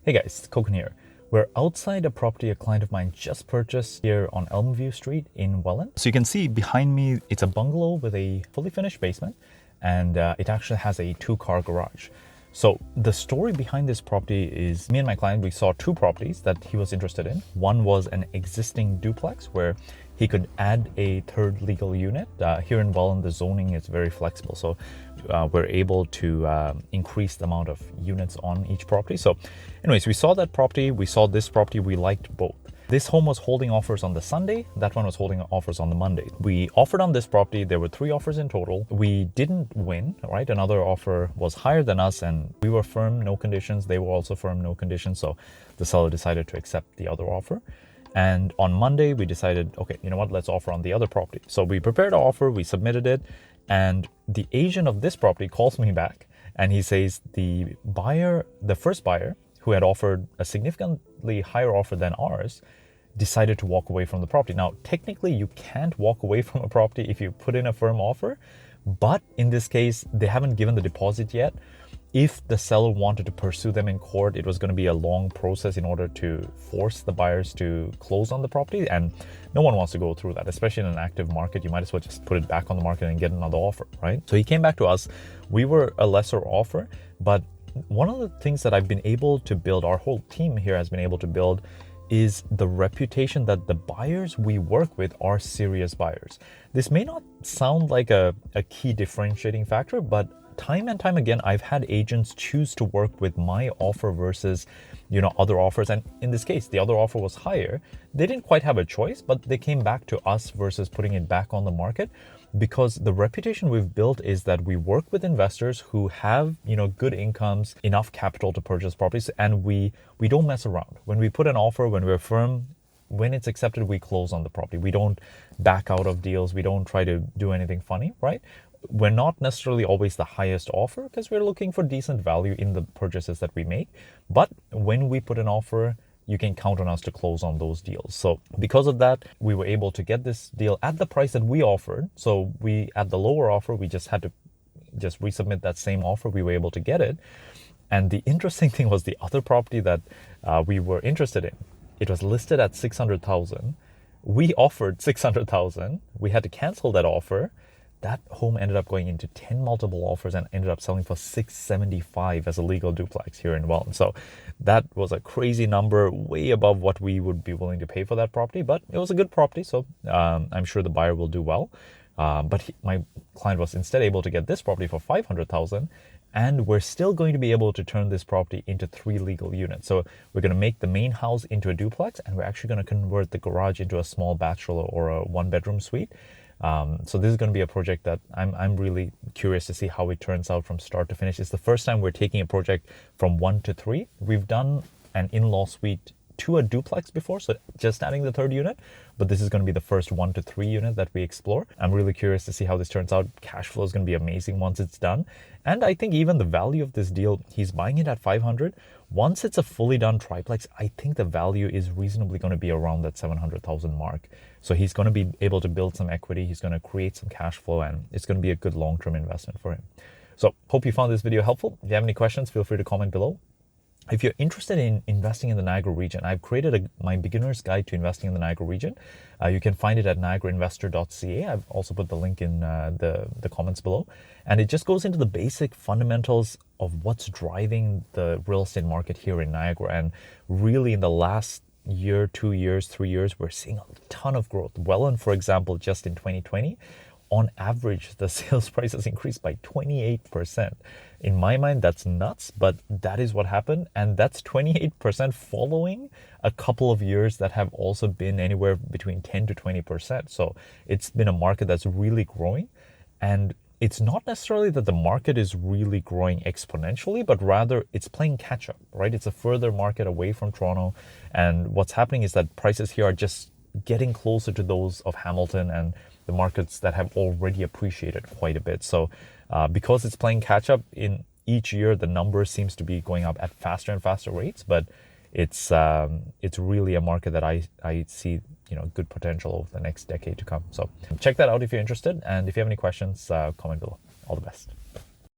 Hey guys, Koukun here. We're outside a property a client of mine just purchased here on Elmview Street in Welland. So you can see behind me, it's a bungalow with a fully finished basement, and it actually has a 2-car garage. So the story behind this property is me and my client, we saw 2 properties that he was interested in. One was an existing duplex where he could add a 3rd legal unit. Here in Welland, the zoning is very flexible. So we're able to increase the amount of units on each property. So anyways, we saw that property, we saw this property, we liked both. This home was holding offers on the Sunday. That one was holding offers on the Monday. We offered on this property. There were 3 offers in total. We didn't win, right? Another offer was higher than us and we were firm, no conditions. They were also firm, no conditions. So the seller decided to accept the other offer. And on Monday, we decided, okay, you know what, let's offer on the other property. So we prepared our offer, we submitted it, and the agent of this property calls me back and he says the first buyer, who had offered a significantly higher offer than ours, decided to walk away from the property. Now, technically, you can't walk away from a property if you put in a firm offer, but in this case, they haven't given the deposit yet. If the seller wanted to pursue them in court, it was going to be a long process in order to force the buyers to close on the property, and no one wants to go through that, especially in an active market. You might as well just put it back on the market and get another offer, right? So he came back to us. We were a lesser offer, but one of the things that I've been able to build, our whole team here has been able to build, is the reputation that the buyers we work with are serious buyers. This may not sound like a key differentiating factor, but time and time again, I've had agents choose to work with my offer versus, other offers. And in this case, the other offer was higher. They didn't quite have a choice, but they came back to us versus putting it back on the market, because the reputation we've built is that we work with investors who have, good incomes, enough capital to purchase properties, and we don't mess around. When we put an offer, when we're firm, when it's accepted, we close on the property. We don't back out of deals. We don't try to do anything funny, right? We're not necessarily always the highest offer because we're looking for decent value in the purchases that we make. But when we put an offer, you can count on us to close on those deals. So because of that, we were able to get this deal at the price that we offered. So at the lower offer, we just had to resubmit that same offer. We were able to get it. And the interesting thing was the other property that we were interested in. It was listed at $600,000. We offered $600,000. We had to cancel that offer. That home ended up going into 10 multiple offers and ended up selling for $675 as a legal duplex here in Welland. So that was a crazy number, way above what we would be willing to pay for that property, but it was a good property. So I'm sure the buyer will do well. But my client was instead able to get this property for $500,000, and we're still going to be able to turn this property into 3 legal units. So we're going to make the main house into a duplex, and we're actually going to convert the garage into a small bachelor or a 1-bedroom suite. So this is going to be a project that I'm really curious to see how it turns out from start to finish. It's the first time we're taking a project from 1 to 3. We've done an in-law suite to a duplex before, so just adding the 3rd unit, but this is going to be the first 1 to 3 unit that we explore. I'm really curious to see how this turns out. Cash flow is going to be amazing once it's done. And I think even the value of this deal, he's buying it at $500. Once it's a fully done triplex, I think the value is reasonably going to be around that $700,000 mark. So he's going to be able to build some equity. He's going to create some cash flow, and it's going to be a good long-term investment for him. So hope you found this video helpful. If you have any questions, feel free to comment below. If you're interested in investing in the Niagara region, I've created my beginner's guide to investing in the Niagara region. You can find it at niagarainvestor.ca. I've also put the link in the comments below. And it just goes into the basic fundamentals of what's driving the real estate market here in Niagara. And really in the last year, 2 years, 3 years, we're seeing a ton of growth. Welland, for example, just in 2020, on average, the sales price has increased by 28%. In my mind, that's nuts, but that is what happened. And that's 28% following a couple of years that have also been anywhere between 10 to 20%. So it's been a market that's really growing. And it's not necessarily that the market is really growing exponentially, but rather it's playing catch up, right? It's a further market away from Toronto. And what's happening is that prices here are just getting closer to those of Hamilton and the markets that have already appreciated quite a bit. So because it's playing catch up in each year, the number seems to be going up at faster and faster rates, but it's really a market that I see good potential over the next decade to come. So check that out if you're interested, and if you have any questions, comment below. All the best.